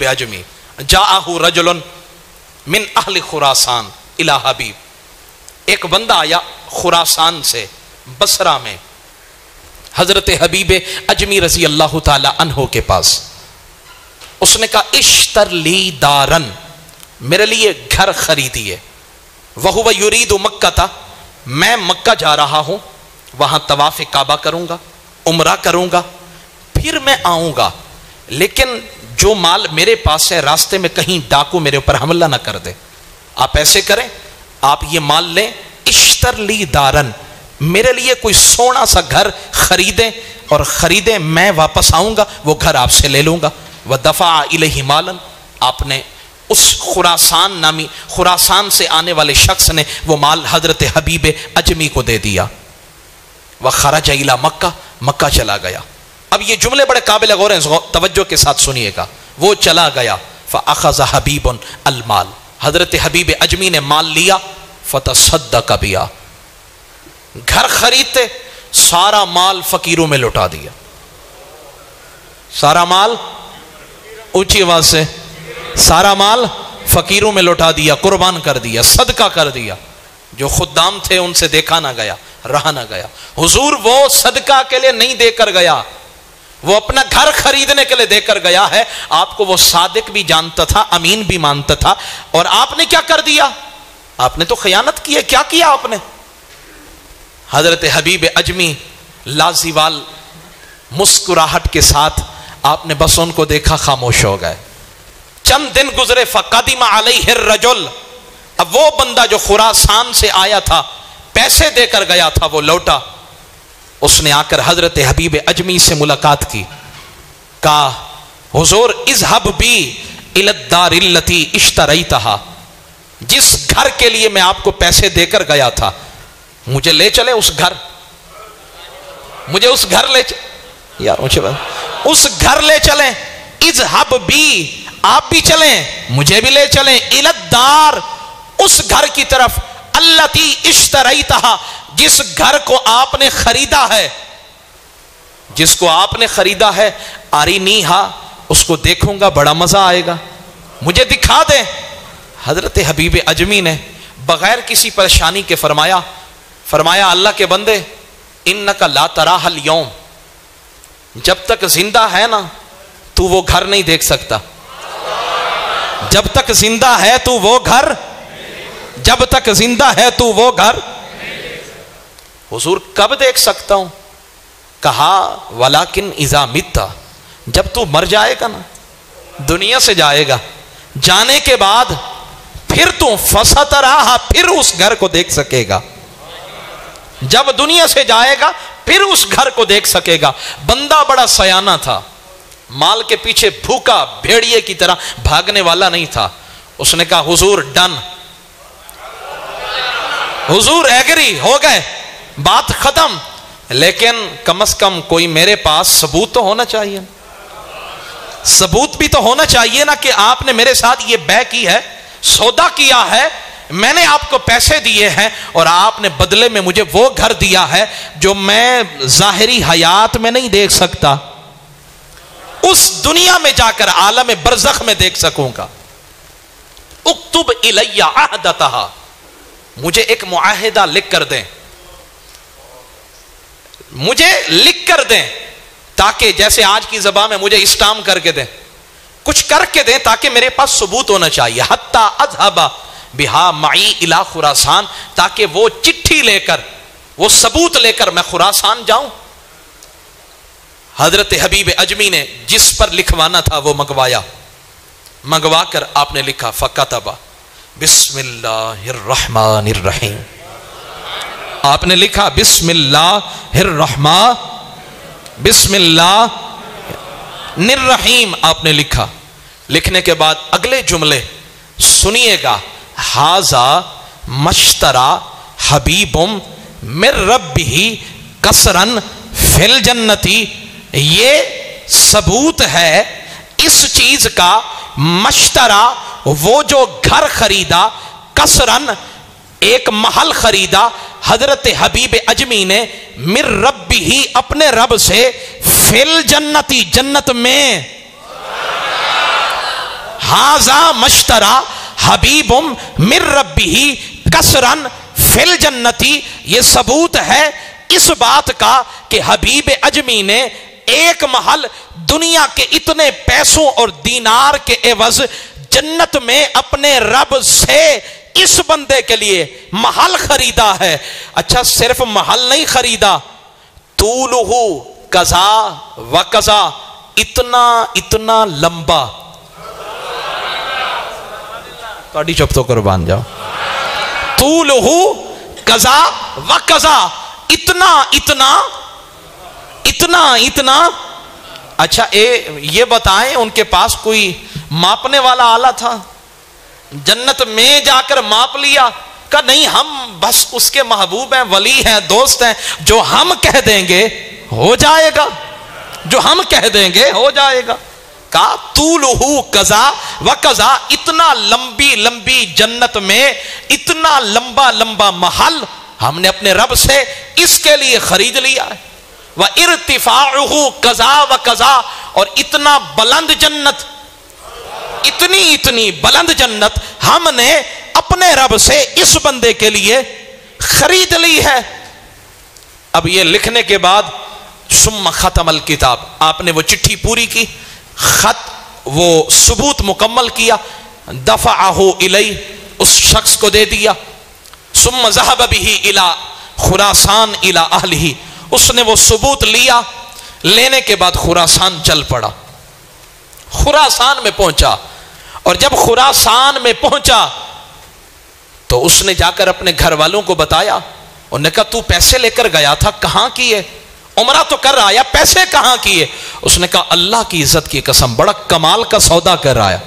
अजमी जाअहु रजुलन मिन अहल खुरासान इला हबीब, एक बंदा आया खुरासान से बसरा में हजरत हबीब अजमी रजी अल्लाह ताला अन्हो के पास। उसने कहा इश्तर ली दारन, मेरे लिए घर खरीदिए। वहुव युरीदु मक्का था, मैं मक्का जा रहा हूं, वहां तवाफ काबा करूंगा, उमरा करूंगा, फिर मैं आऊंगा, लेकिन जो माल मेरे पास है रास्ते में कहीं डाकू मेरे ऊपर हमला ना कर दे। आप ऐसे करें, आप ये माल लें, इश्तर ली दारन, मेरे लिए कोई सोना सा घर खरीदें और खरीदें, मैं वापस आऊंगा, वो घर आपसे ले लूंगा। वह दफा इलैहि मालन, आपने उस खुरासान से आने वाले शख्स ने वो माल हजरत हबीब अजमी को दे दिया। वह खरज इला मक्का, मक्का चला गया। अब ये जुमले बड़े काबिल गौर हैं, तवज्जो के साथ सुनिएगा। वो चला गया, फ़अख़ज़ हबीबुन अलमाल, हजरत हबीब अजमी ने माल लिया, फ़तसद्दक़ बिहा, घर खरीदते सारा माल फकीरों में लुटा दिया। सारा माल, ऊंची आवाज से, सारा माल फकीरों में लुटा दिया, कुर्बान कर दिया, सदका कर दिया। जो खुद्दाम थे उनसे देखा ना गया, रहा ना गया। हुजूर वो सदका के लिए नहीं देकर गया, वो अपना घर खरीदने के लिए देकर गया है। आपको वो सादिक भी जानता था, अमीन भी मानता था, और आपने क्या कर दिया? आपने तो खयानत की है। क्या किया आपने? हजरत हबीब अजमी लाजीवाल मुस्कुराहट के साथ आपने बस उनको देखा, खामोश हो गए। चंद दिन गुजरे, फ़क़दिम अलैहि रजुल, अब वो बंदा जो खुरासान से आया था, पैसे देकर गया था, वो लौटा। उसने आकर हजरत हबीब अजमी से मुलाकात की, कहा हुजूर इज़हब बी इलद्दारिल्लती इश्तरैतहा, जिस घर के लिए मैं आपको पैसे देकर गया था, मुझे ले चले उस घर, मुझे उस घर ले यार मुझे उस घर ले चलें। इज़हब बी, आप भी चलें, मुझे भी ले चलें, इलद्दार, उस घर की तरफ, अल्लती इश्तरैतहा, जिस घर को आपने खरीदा है, जिसको आपने खरीदा है। आरिनीहा, उसको देखूंगा, बड़ा मजा आएगा, मुझे दिखा दे। हजरत हबीब अजमी ने बगैर किसी परेशानी के फरमाया अल्लाह के बंदे, इन्नका ला तराहल यौम, जब तक जिंदा है ना तू वो घर नहीं देख सकता। जब तक जिंदा है तू वो घर, जब तक जिंदा है तू वो घर। हुजूर कब देख सकता हूं? कहा वलाकिन इज़ा मित्ता, जब तू मर जाएगा ना, दुनिया से जाएगा, जाने के बाद फिर तू फसतराहा, फिर उस घर को देख सकेगा। जब दुनिया से जाएगा फिर उस घर को देख सकेगा। बंदा बड़ा सयाना था, माल के पीछे भूखा भेड़िए की तरह भागने वाला नहीं था। उसने कहा हुजूर डन, हुजूर एग्री हो गए, बात खत्म, लेकिन कम से कम कोई मेरे पास सबूत तो होना चाहिए। सबूत भी तो होना चाहिए ना कि आपने मेरे साथ ये बै की है, सौदा किया है, मैंने आपको पैसे दिए हैं और आपने बदले में मुझे वो घर दिया है जो मैं जाहिरी हयात में नहीं देख सकता, उस दुनिया में जाकर आलम बरज़ख में देख सकूंगा। उक्तुब इलैया अहदतहा, मुझे एक मुआहिदा लिख कर दें, मुझे लिख कर दें, ताकि जैसे आज की ज़बान में मुझे स्टाम्प करके दें, कुछ करके दें, ताकि मेरे पास सबूत होना चाहिए। हत्ता अज़हबा बिहा माई इला खुरासान, ताकि वो चिट्ठी लेकर, वो सबूत लेकर मैं खुरासान जाऊं। हजरत हबीब अजमी ने जिस पर लिखवाना था वो मंगवाया, मंगवा कर आपने लिखा फ़कतबा बिस्मिल्लाहिर्रहमानिर्रहीम, आपने लिखा बिस्मिल्लाहिर्रहीम आपने लिखा। लिखने के बाद अगले जुमले सुनिएगा, हाजा मश्तरा हबीबुम मिर रब्बिही कसरन फिल जन्नती, ये सबूत है इस चीज का, मश्तरा वो जो घर खरीदा, कसरन एक महल खरीदा हजरत हबीब अजमी ने, मिर रब्बिही अपने रब से, फिल जन्नती जन्नत में, हाजा मश्तरा हबीबुम मिर रब्बिही कसरन फिल जन्नती। ये सबूत है इस बात का कि हबीब अजमी ने एक महल दुनिया के इतने पैसों और दीनार के एवज जन्नत में अपने रब से इस बंदे के लिए महल खरीदा है। अच्छा, सिर्फ महल नहीं खरीदा, तूलुहु कजा व कजा, इतना इतना लंबा। थोड़ी चुप तो कुर्बान जाओ। तूलुहु कजा व कजा, इतना इतना इतना इतना। अच्छा, ये बताएं उनके पास कोई मापने वाला आला था? जन्नत में जाकर माप लिया? का नहीं, हम बस उसके महबूब हैं, वली हैं, दोस्त हैं, जो हम कह देंगे हो जाएगा, जो हम कह देंगे हो जाएगा। का तूलुहु कजा व कजा, इतना लंबी लंबी जन्नत में इतना लंबा लंबा महल हमने अपने रब से इसके लिए खरीद लिया है। व इर्तिफाउहु कजा व कजा, और इतना बुलंद जन्नत, इतनी इतनी बुलंद जन्नत हमने अपने रब से इस बंदे के लिए खरीद ली है। अब ये लिखने के बाद सुम्मा खत्मल किताब, आपने वो चिट्ठी पूरी की, खत वो सबूत मुकम्मल किया, दफाअहु इलै, उस शख्स को दे दिया। सुम्मा ज़हब बिही इला खुरासान इला अहलिही, उसने वो सबूत लिया, लेने के बाद खुरासान चल पड़ा, खुरासान में पहुंचा। और जब खुरासान में पहुंचा तो उसने जाकर अपने घर वालों को बताया। उन्होंने कहा तू पैसे लेकर गया था, कहां किए? उमरा तो कर रहा है, पैसे कहां किए? उसने कहा अल्लाह की इज्जत की कसम, बड़ा कमाल का सौदा कर रहा है,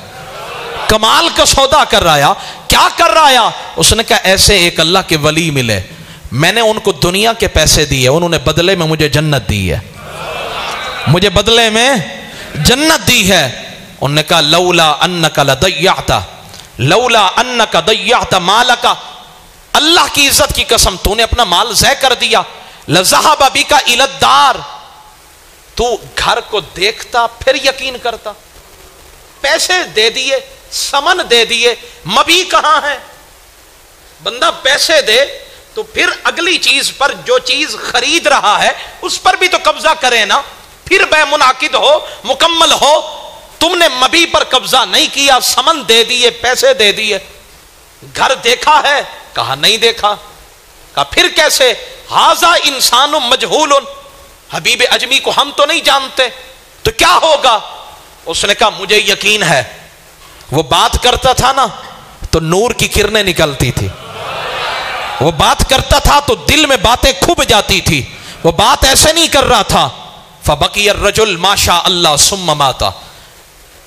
कमाल का सौदा कर रहा है। क्या कर रहा है? उसने कहा ऐसे एक अल्लाह के वली मिले, मैंने उनको दुनिया के पैसे दिए, उन्होंने बदले में मुझे जन्नत दी है, मुझे बदले में जन्नत दी है। उन्होंने कहा लौला अन्नका लदय्यता, लौला अन्नका दय्यता मालका, अल्लाह की इज्जत की कसम तूने अपना माल ज़य कर दिया। लज़हब बिका इलद्दार, तू घर को देखता फिर यकीन करता। पैसे दे दिए, समन दे दिए, मबी कहां है? बंदा पैसे दे तो फिर अगली चीज पर, जो चीज खरीद रहा है उस पर भी तो कब्जा करे ना, फिर बे मुनाकिद हो, मुकम्मल हो। तुमने मबी पर कब्जा नहीं किया, समन दे दिए, पैसे दे दिए। घर देखा है? कहा नहीं देखा। कहा फिर कैसे? हाजा इंसानुम मजहूलुन, हबीब अजमी को हम तो नहीं जानते, तो क्या होगा? उसने कहा मुझे यकीन है, वो बात करता था ना तो नूर की किरणें निकलती थी, वो बात करता था तो दिल में बातें खूब जाती थी, वो बात ऐसे नहीं कर रहा था। फबकियर रजुल माशा अल्लाह सुम्मा माता,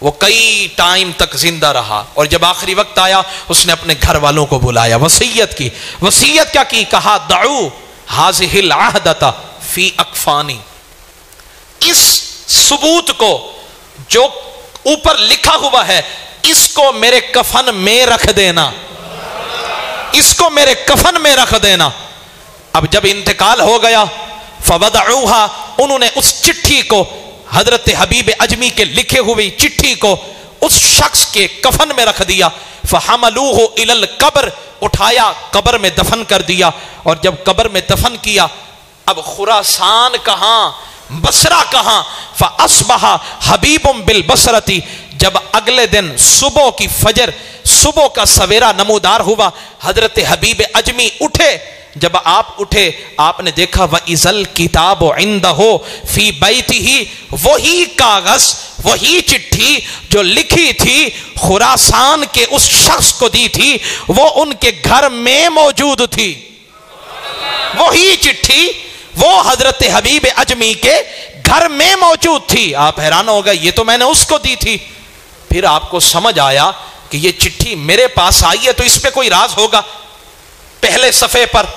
वो कई टाइम तक जिंदा रहा, और जब आखिरी वक्त आया उसने अपने घर वालों को बुलाया, वसीयत की। वसीयत क्या की? कहा दऊ हाज़िहिल अहदता फी अकफानी, इस सबूत को जो ऊपर लिखा हुआ है इसको मेरे कफन में रख देना, इसको मेरे कफन में रख देना। अब जब इंतकाल हो गया, फवदऊहा, उन्होंने उस चिट्ठी को, हजरत हबीब अजमी के लिखे हुई चिट्ठी को उस शख्स के कफन में रख दिया। फहमलूहु इलल कब्र, उठाया कब्र में दफन कर दिया। और जब कब्र में दफन किया, अब खुरासान कहां, बसरा कहां? फअस्बहा हबीबुम बिल बसरती, जब अगले दिन सुबह की फजर, सुबह का सवेरा नमूदार हुआ, हजरत हबीब अजमी उठे। जब आप उठे आपने देखा व इजल किताब इंदहो फी बैतिही, वही कागज, वही चिट्ठी जो लिखी थी खुरासान के उस शख्स को दी थी, वो उनके घर में मौजूद थी। वही चिट्ठी वो हजरत हबीब अजमी के घर में मौजूद थी। आप हैरान हो गए, ये तो मैंने उसको दी थी। फिर आपको समझ आया कि ये चिट्ठी मेरे पास आई है तो इस पे कोई राज होगा। पहले सफ़े पर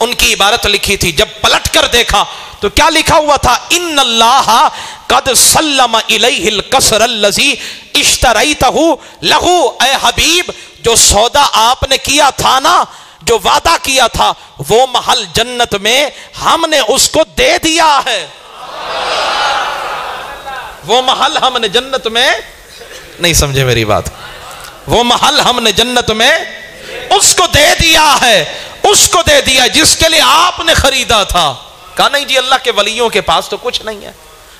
उनकी इबारत लिखी थी, जब पलट कर देखा तो क्या लिखा हुआ था? इन्नल्लाह कद सल्लम इलैहिल कसर अल्लज़ी इश्तरैतहु लहू, ऐ हबीब जो सौदा आपने किया था ना, जो वादा किया था, वो महल जन्नत में हमने उसको दे दिया है। वो महल हमने जन्नत में نہیں سمجھے میری بات؟ وہ محل ہم نے جنت میں اس کو دے دیا ہے، اس کو دے دیا جس کے لیے آپ نے خریدا تھا۔ کہا نہیں جی اللہ کے ولیوں کے پاس تو کچھ نہیں ہے،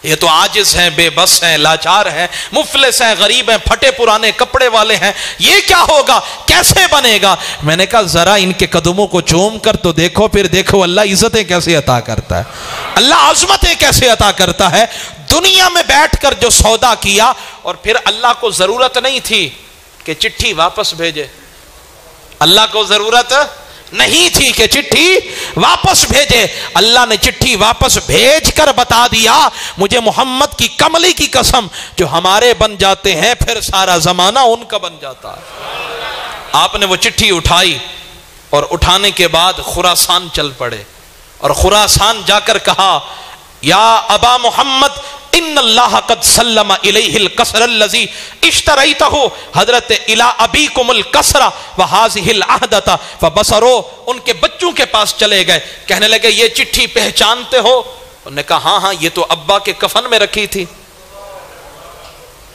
یہ تو عاجز ہیں، بے بس ہیں، لاچار ہیں، مفلس ہیں، غریب ہیں، پھٹے پرانے کپڑے والے ہیں، یہ کیا ہوگا، کیسے بنے گا؟ میں نے کہا ذرا ان کے قدموں کو چوم کر تو دیکھو، پھر دیکھو اللہ عزتیں کیسے عطا کرتا ہے، اللہ عظمتیں کیسے عطا کرتا ہے۔ دنیا میں بیٹھ کر جو سودا کیا، اور پھر اللہ کو ضرورت نہیں تھی کہ چٹھی واپس بھیجے، اللہ کو ضرورت نہیں تھی کہ چٹھی واپس بھیجے، اللہ نے چٹھی واپس بھیج کر بتا دیا مجھے محمد کی کملی کی قسم جو ہمارے بن جاتے ہیں پھر سارا زمانہ ان کا بن جاتا ہے۔ آپ نے وہ چٹھی اٹھائی اور اٹھانے کے بعد خراسان چل پڑے، اور خراسان جا کر کہا یا ابا محمد ان اللہ قد سلم الیہ القصر الذی اشتریتہ، حضرت الی ابیکم القصر وہذہ العہدۃ فبصروا، ان کے بچوں کے پاس چلے گئے، کہنے لگے یہ چٹھی پہچانتے ہو؟ انہوں نے کہا ہاں ہاں یہ تو ابا کے کفن میں رکھی تھی،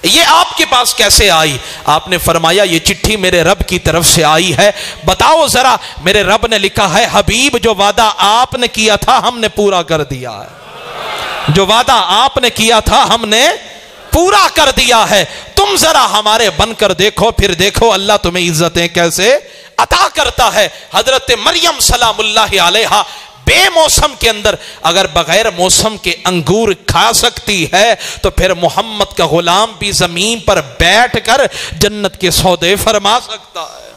یہ آپ کے پاس کیسے آئی؟ آپ نے فرمایا یہ چٹھی میرے رب کی طرف سے آئی ہے، بتاؤ ذرا۔ میرے رب نے لکھا ہے حبیب جو وعدہ آپ نے کیا تھا ہم نے پورا کر دیا ہے، جو وعدہ آپ نے کیا تھا ہم نے پورا کر دیا ہے، تم ذرا ہمارے بن کر دیکھو، پھر دیکھو اللہ تمہیں عزتیں کیسے عطا کرتا ہے۔ حضرت مریم سلام اللہ علیہا بے موسم کے اندر اگر بغیر موسم کے انگور کھا سکتی ہے تو پھر محمد کا غلام بھی زمین پر بیٹھ کر جنت کے سودے فرما سکتا ہے۔